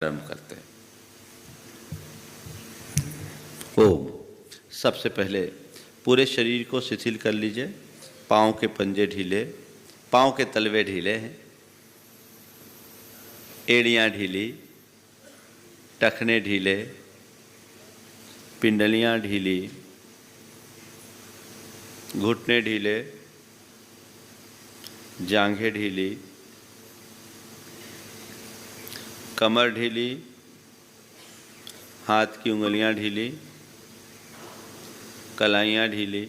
प्रारंभ करते हैं। ओम। सबसे पहले पूरे शरीर को शिथिल कर लीजिए। पाँव के पंजे ढीले, पाँव के तलवे ढीले हैं, एड़ियाँ ढीली, टखने ढीले, पिंडलियाँ ढीली, घुटने ढीले, जांघें ढीली, कमर ढीली, हाथ की उंगलियां ढीली, कलाइयाँ ढीली,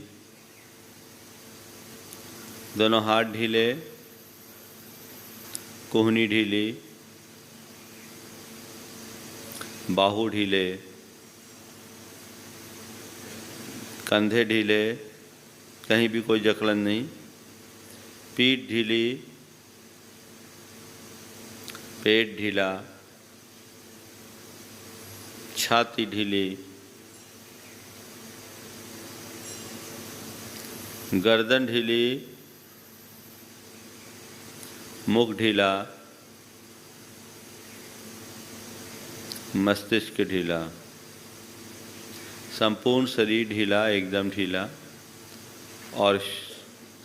दोनों हाथ ढीले, कोहनी ढीली, बाहू ढीले, कंधे ढीले, कहीं भी कोई जकड़न नहीं, पीठ ढीली, पेट ढीला, छाती ढीली, गर्दन ढीली, मुख ढीला, मस्तिष्क ढीला, संपूर्ण शरीर ढीला, एकदम ढीला। और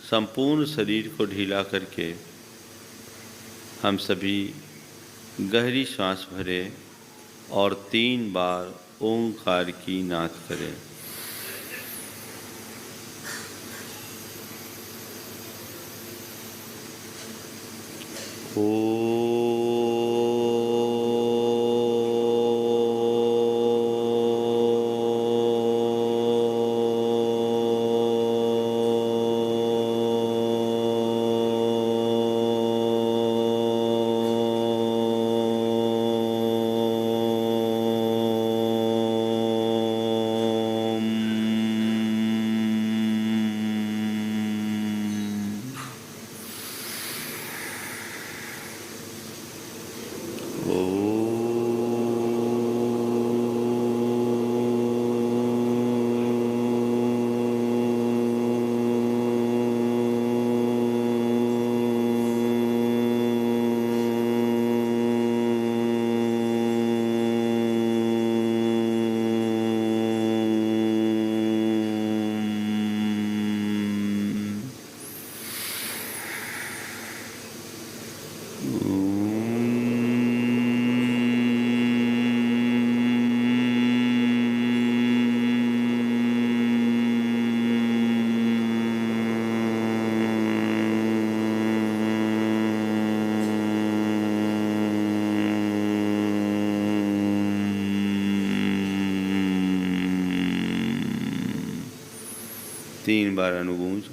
संपूर्ण शरीर को ढीला करके हम सभी गहरी सांस भरें और 3 बार ओंकार की नाद करें। तीन बार अनुगूंज।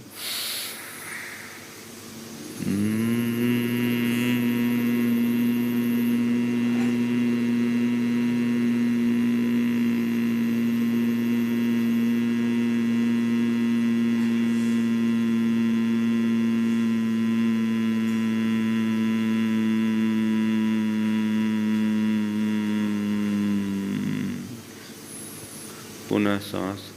पुनः सांस।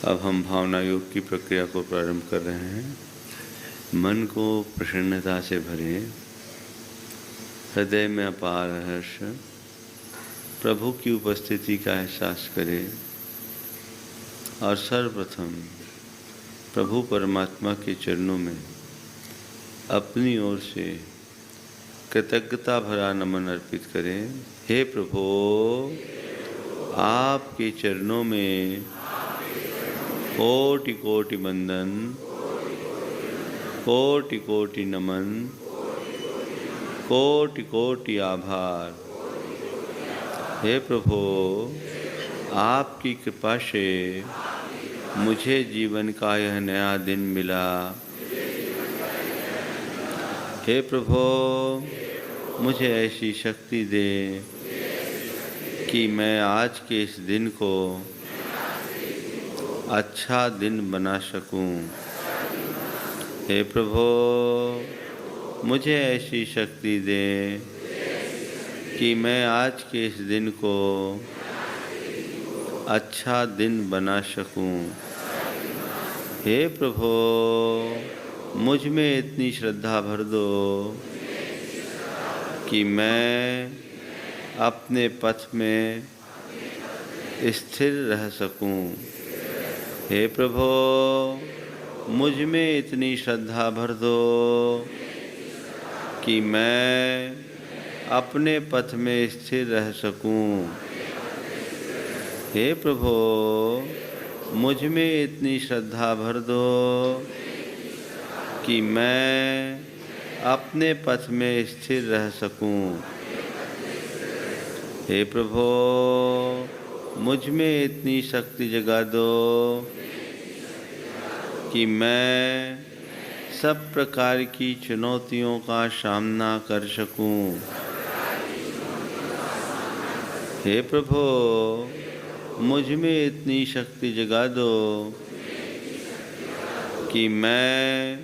अब हम भावना योग की प्रक्रिया को प्रारंभ कर रहे हैं। मन को प्रसन्नता से भरें, हृदय में अपार हर्ष, प्रभु की उपस्थिति का एहसास करें और सर्वप्रथम प्रभु परमात्मा के चरणों में अपनी ओर से कृतज्ञता भरा नमन अर्पित करें। हे प्रभु, आपके चरणों में कोटि कोटि वंदन, कोटि कोटि नमन, कोटि कोटि आभार। हे प्रभु, आपकी कृपा से मुझे जीवन का यह नया दिन मिला। हे प्रभु, मुझे ऐसी शक्ति दे कि मैं आज के इस दिन को अच्छा दिन बना सकूं। हे प्रभु, मुझे ऐसी शक्ति दे कि मैं आज के इस दिन को अच्छा दिन बना सकूं। हे प्रभु, मुझ में इतनी श्रद्धा भर दो कि मैं अपने पथ में स्थिर रह सकूं। हे प्रभु, मुझ में इतनी श्रद्धा भर दो कि मैं अपने पथ में स्थिर रह सकूं। हे प्रभु, मुझ में इतनी श्रद्धा भर दो कि मैं अपने पथ में स्थिर रह सकूं। हे प्रभु, मुझ में इतनी शक्ति जगा दो कि मैं सब प्रकार की चुनौतियों का सामना कर सकूं। हे प्रभु, मुझ में इतनी शक्ति जगा दो कि मैं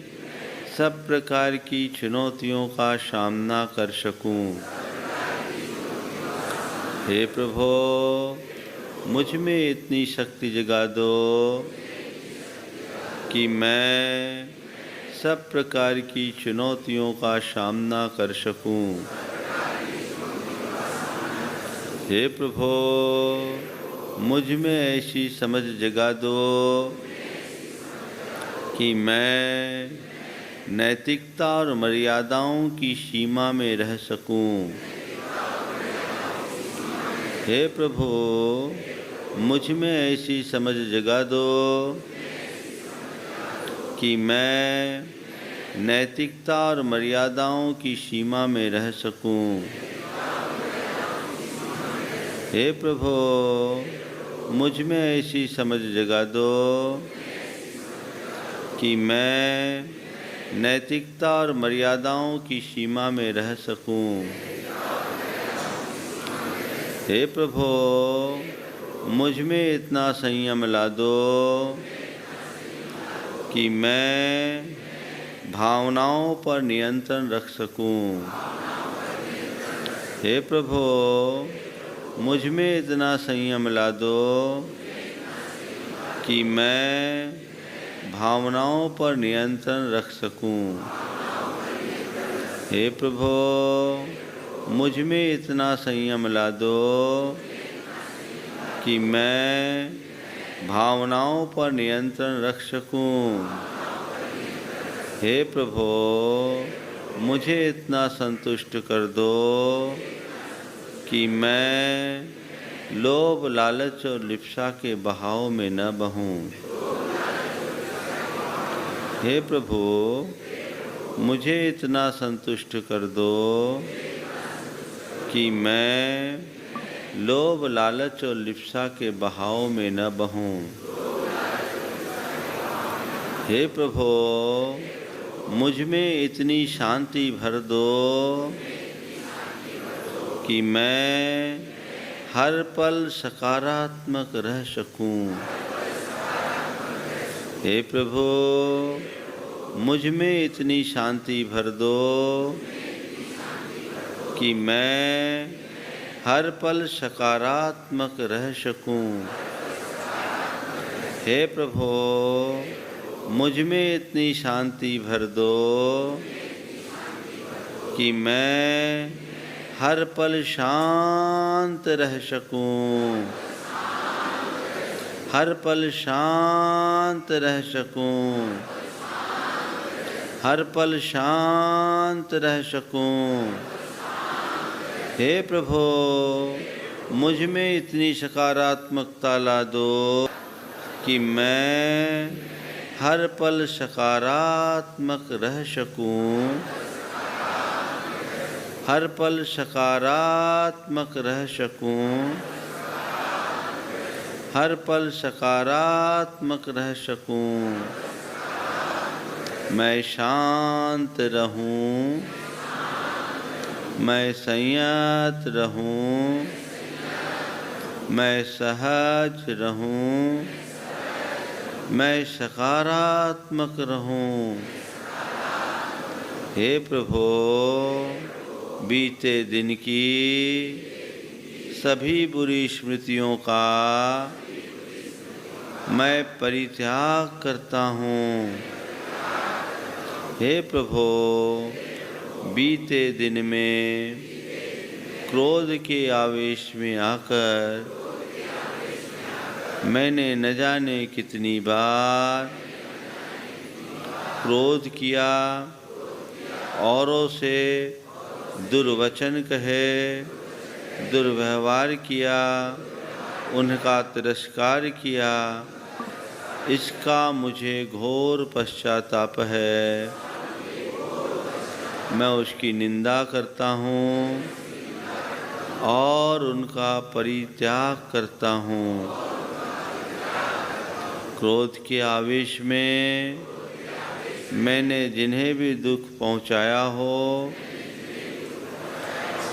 सब प्रकार की चुनौतियों का सामना कर सकूं। हे प्रभु, मुझ में इतनी शक्ति जगा दो कि मैं सब प्रकार की चुनौतियों का सामना कर सकूं। हे प्रभु, मुझ में ऐसी समझ जगा दो कि मैं नैतिकता और मर्यादाओं की सीमा में रह सकूं। हे प्रभु, मुझ में ऐसी समझ जगा दो कि मैं नैतिकता और मर्यादाओं की सीमा में रह सकूं। हे प्रभु, मुझ में ऐसी समझ जगा दो कि मैं नैतिकता और मर्यादाओं की सीमा में रह सकूं। हे प्रभु, मुझ में इतना संयम ला दो कि मैं भावनाओं पर नियंत्रण रख सकूं। हे प्रभु, मुझ में इतना संयम ला दो कि मैं भावनाओं पर नियंत्रण रख सकूं। हे प्रभु, मुझ में इतना संयम ला दो कि मैं भावनाओं पर नियंत्रण रख सकूं। हे प्रभु, मुझे इतना संतुष्ट कर दो कि मैं लोभ, लालच और लिप्सा के बहाव में न बहूं। हे प्रभु, मुझे इतना संतुष्ट कर दो कि मैं लोभ, लालच और लिप्सा के बहाव में न बहूं। हे प्रभु, मुझ में इतनी शांति भर दो कि मैं हर पल सकारात्मक रह सकूं। हे प्रभु, मुझ में इतनी शांति भर दो कि मैं हर पल सकारात्मक रह सकूं। हे प्रभु, मुझ में इतनी शांति भर दो कि मैं हर पल शांत रह सकूं। हर पल शांत रह सकूं। हर पल शांत रह सकूं। हे प्रभु, मुझ में इतनी सकारात्मकता ला दो कि मैं हर पल सकारात्मक रह सकूं, हर पल सकारात्मक रह सकूं, हर पल सकारात्मक रह सकूं। मैं शांत रहूं, मैं संयत रहूं, मैं सहज रहूं, मैं सकारात्मक रहूं। हे प्रभु, बीते दिन की सभी बुरी स्मृतियों का मैं परित्याग करता हूँ। हे प्रभु, बीते दिन में क्रोध के आवेश में आकर मैंने न जाने कितनी बार क्रोध किया, औरों से दुर्वचन कहे, दुर्व्यवहार किया, उनका तिरस्कार किया। इसका मुझे घोर पश्चाताप है। मैं उसकी निंदा करता हूँ और उनका परित्याग करता हूँ। क्रोध के आवेश में मैंने जिन्हें भी दुख पहुँचाया हो,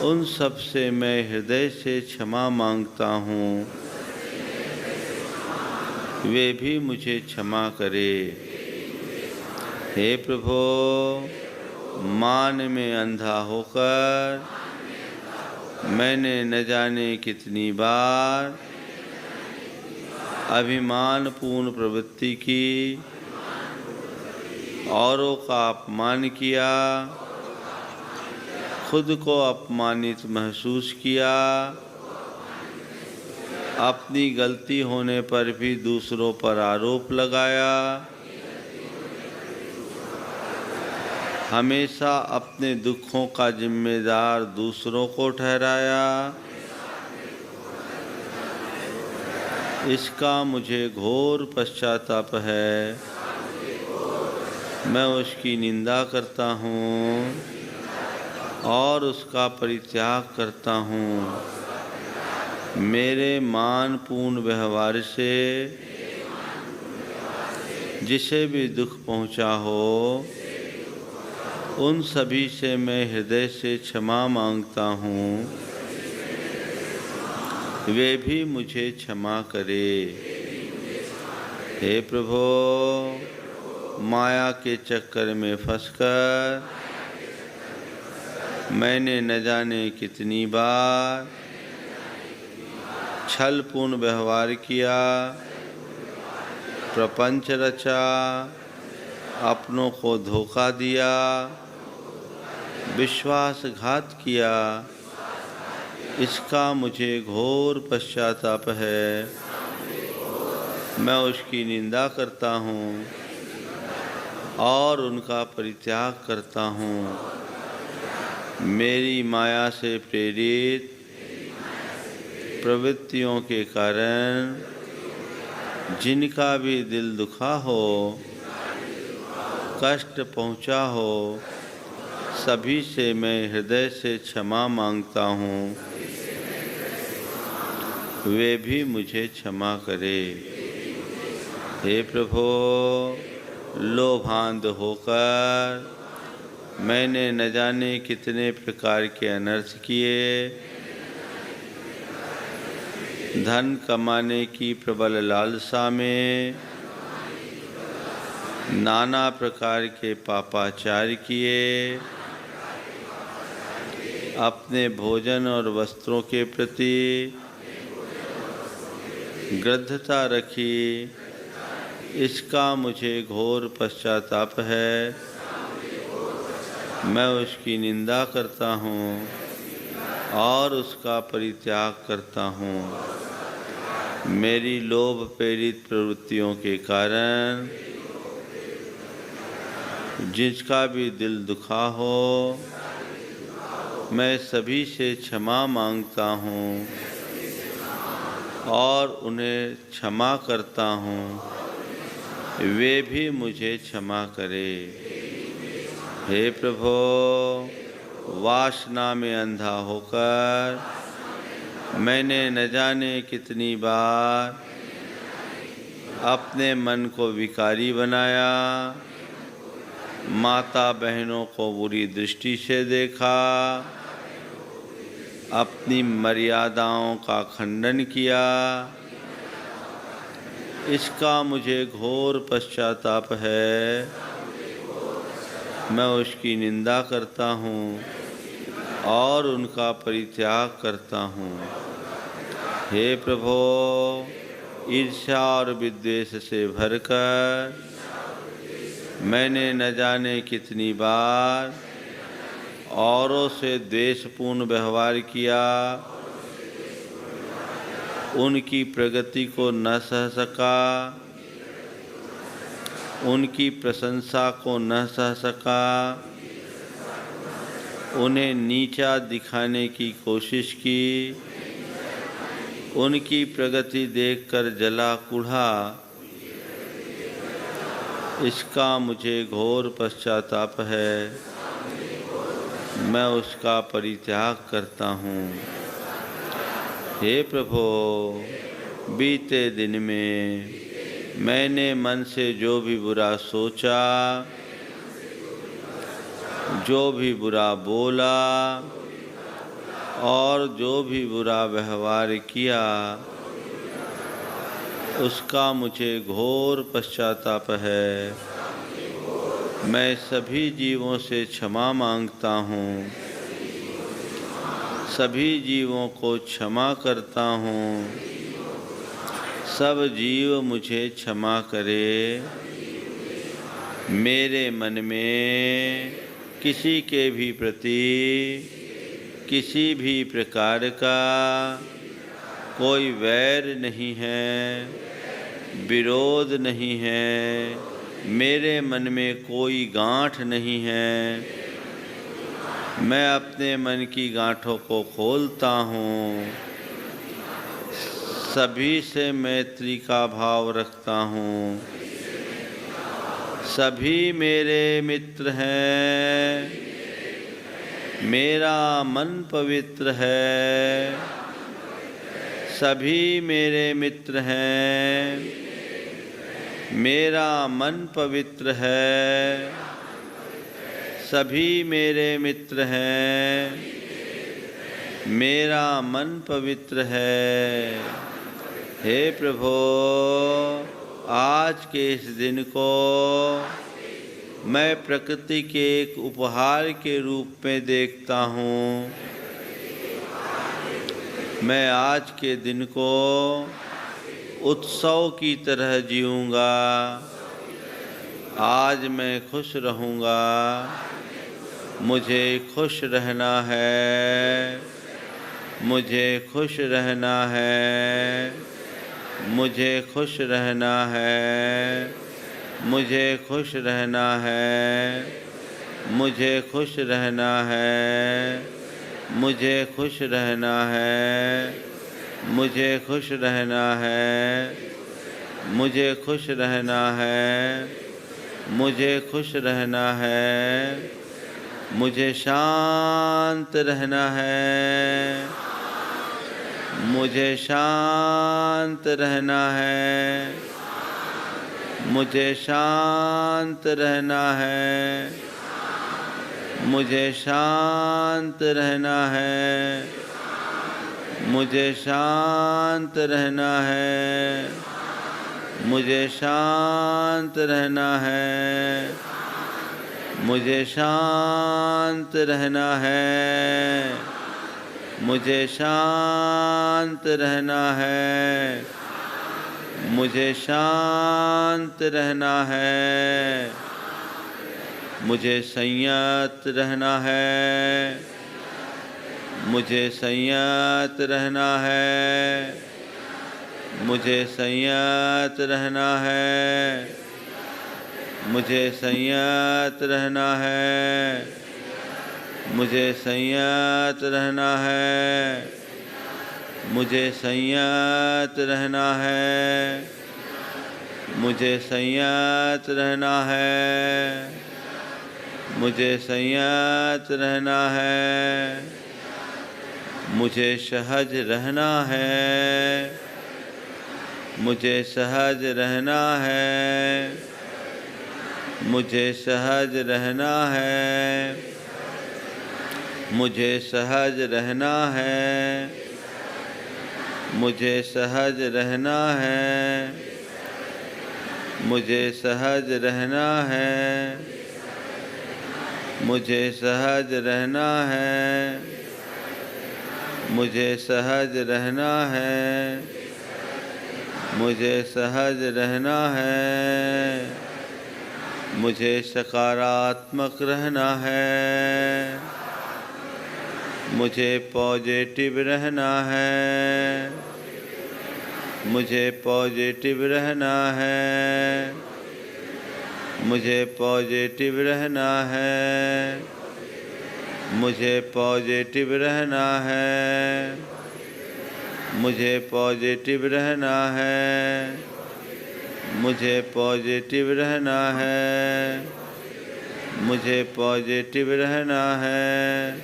उन सब से मैं हृदय से क्षमा मांगता हूँ। वे भी मुझे क्षमा करे। हे प्रभु, मान में अंधा होकर मैंने न जाने कितनी बार अभिमानपूर्ण प्रवृत्ति की, औरों का अपमान किया, खुद को अपमानित महसूस किया, अपनी गलती होने पर भी दूसरों पर आरोप लगाया, हमेशा अपने दुखों का जिम्मेदार दूसरों को ठहराया। इसका मुझे घोर पश्चाताप है। मैं उसकी निंदा करता हूँ और उसका परित्याग करता हूँ। मेरे मानपूर्ण व्यवहार से जिसे भी दुख पहुँचा हो, उन सभी से मैं हृदय से क्षमा मांगता हूँ। वे भी मुझे क्षमा करे। हे प्रभु, माया के चक्कर में फंसकर मैंने न जाने कितनी बार छलपूर्ण व्यवहार किया, प्रपंच रचा, अपनों को धोखा दिया, विश्वासघात किया। इसका मुझे घोर पश्चाताप है। मैं उसकी निंदा करता हूँ और उनका परित्याग करता हूँ। मेरी माया से प्रेरित प्रवृत्तियों के कारण जिनका भी दिल दुखा हो, कष्ट पहुँचा हो, सभी से मैं हृदय से क्षमा मांगता हूँ। वे भी मुझे क्षमा करे। हे प्रभु, लोभांध होकर मैंने न जाने कितने प्रकार के अनर्थ किए। धन कमाने की प्रबल लालसा में नाना प्रकार के पापाचार किए। अपने भोजन और वस्त्रों के प्रति गृद्धता रखी। इसका मुझे घोर पश्चाताप है। मैं उसकी निंदा करता हूँ और उसका परित्याग करता हूँ। मेरी लोभ प्रेरित प्रवृत्तियों के कारण जिसका भी दिल दुखा हो, मैं सभी से क्षमा मांगता हूँ और उन्हें क्षमा करता हूँ। वे भी मुझे क्षमा करे। हे प्रभु, वासना में अंधा होकर मैंने न जाने कितनी बार अपने मन को विकारी बनाया, माता बहनों को बुरी दृष्टि से देखा, अपनी मर्यादाओं का खंडन किया। इसका मुझे घोर पश्चाताप है। मैं उसकी निंदा करता हूँ और उनका परित्याग करता हूँ। हे प्रभु, ईर्ष्या और विद्वेष से भरकर मैंने न जाने कितनी बार औरों से द्वेषपूर्ण व्यवहार किया, उनकी प्रगति को न सह सका, उनकी प्रशंसा को न सह सका, उन्हें नीचा दिखाने की कोशिश की, उनकी प्रगति देखकर जला कुढ़ा। इसका मुझे घोर पश्चाताप है। मैं उसका परित्याग करता हूँ। हे प्रभु, बीते दिन में मैंने मन से जो भी बुरा सोचा, जो भी बुरा बोला और जो भी बुरा व्यवहार किया, उसका मुझे घोर पश्चाताप है। मैं सभी जीवों से क्षमा मांगता हूँ, सभी जीवों को क्षमा करता हूँ। सब जीव मुझे क्षमा करे। मेरे मन में किसी के भी प्रति किसी भी प्रकार का कोई वैर नहीं है, विरोध नहीं है। मेरे मन में कोई गांठ नहीं है। मैं अपने मन की गांठों को खोलता हूँ। सभी से मैत्री का भाव रखता हूँ। सभी मेरे मित्र हैं। मेरा मन पवित्र है। सभी मेरे मित्र हैं। मेरा मन पवित्र है। सभी मेरे मित्र हैं। मेरा मन पवित्र है। हे प्रभु, आज के इस दिन को मैं प्रकृति के एक उपहार के रूप में देखता हूँ। मैं आज के दिन को उत्सव की तरह जीऊँगा। आज मैं खुश रहूँगा। मुझे खुश रहना है। मुझे खुश रहना है। मुझे खुश रहना है। मुझे खुश रहना है। मुझे खुश रहना है। मुझे खुश रहना है। मुझे खुश रहना है। मुझे खुश रहना है। मुझे खुश रहना है। मुझे शांत रहना है। मुझे शांत रहना है। मुझे शांत रहना है। मुझे शांत रहना है। मुझे शांत रहना है। मुझे शांत रहना है। मुझे शांत रहना है। मुझे शांत रहना है। मुझे शांत रहना है। मुझे संयत रहना है। मुझे संयत रहना है। मुझे संयत रहना है। मुझे संयत रहना है। मुझे संयत रहना है। मुझे संयत रहना है। मुझे संयत रहना है, मुझे संयत रहना है, मुझे सहज रहना है, मुझे सहज रहना है, मुझे सहज रहना है, मुझे सहज रहना है, मुझे सहज रहना है, मुझे सहज रहना है, मुझे सहज रहना है, मुझे सहज रहना है, मुझे सहज रहना है, मुझे सकारात्मक रहना है, मुझे पॉजिटिव रहना है, मुझे पॉजिटिव रहना है, मुझे पॉजिटिव रहना है, मुझे पॉजिटिव रहना है, मुझे पॉजिटिव रहना है, मुझे पॉजिटिव रहना है, मुझे पॉजिटिव रहना है,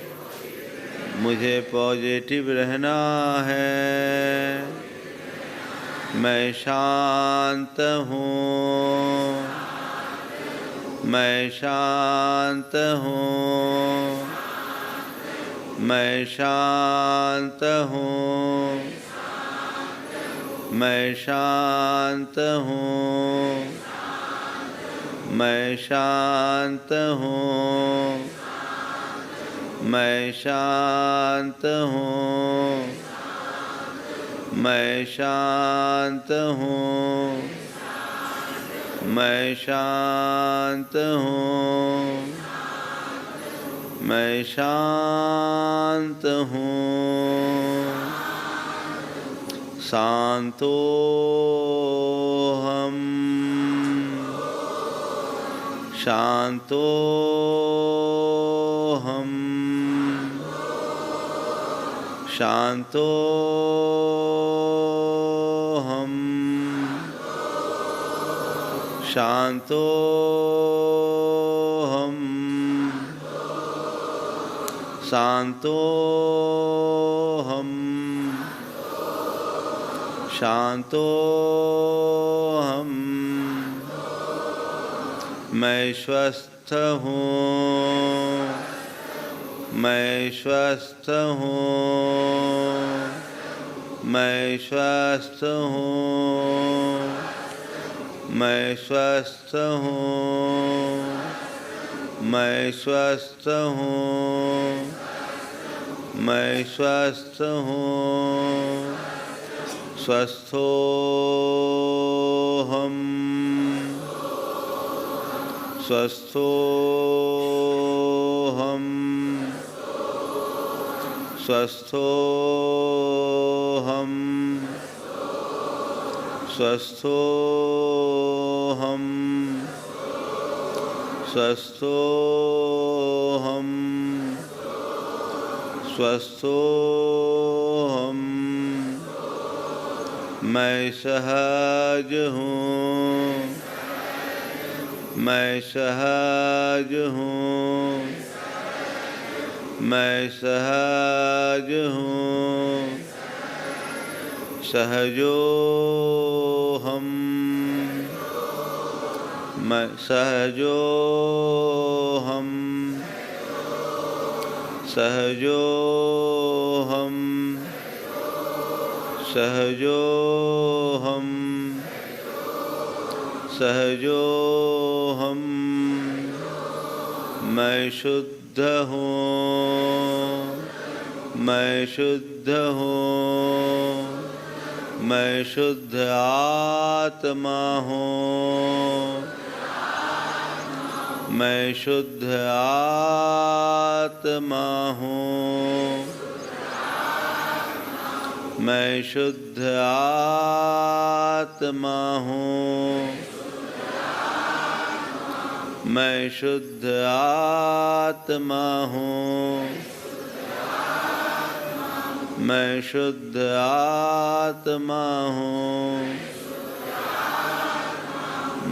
मुझे पॉजिटिव रहना है। मैं शांत हूँ, मैं शांत हूँ, मैं शांत हूँ, मैं शांत हूँ, मैं शांत हूँ, मैं शांत हूँ, मैं शांत हूँ, मैं शांत हूँ, मैं शांत हूँ। शांतोहम, शांतोहम, शांतोहम, शांतोहम, शांतोहम, शांतोहम। मैं स्वस्थ हूँ, मैं स्वस्थ हूँ, मैं स्वस्थ हूँ, मैं स्वस्थ हूँ, मैं स्वस्थ हूँ, मैं स्वस्थ हूँ। स्वस्थोहम, स्वस्थोहम, स्वस्थोहम, स्वस्थोहम, स्वस्थोहम, स्वस्थोहम। मैं सहज हूँ, मैं सहज हूँ, मैं सहज हूँ। सहजोहम, मैं सहजोहम, सहजोहम, सहजोहम, सहजोहम। मैं शुद्ध हूँ, मैं शुद्ध हूँ, मैं शुद्ध आत्मा हूँ, मैं शुद्ध आत्मा हूँ, मैं शुद्ध आत्मा हूँ, मैं शुद्ध आत्मा हूँ, मैं शुद्ध आत्मा हूँ,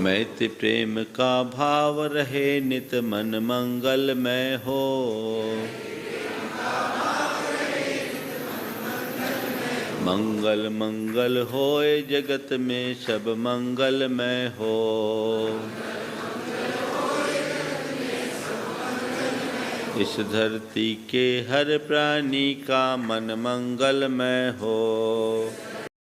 मैत्री प्रेम का भाव रहे नित मन मंगलमय हो। मंगल मंगल होए जगत में सब मंगलमय हो। इस धरती के हर प्राणी का मन मंगलमय हो।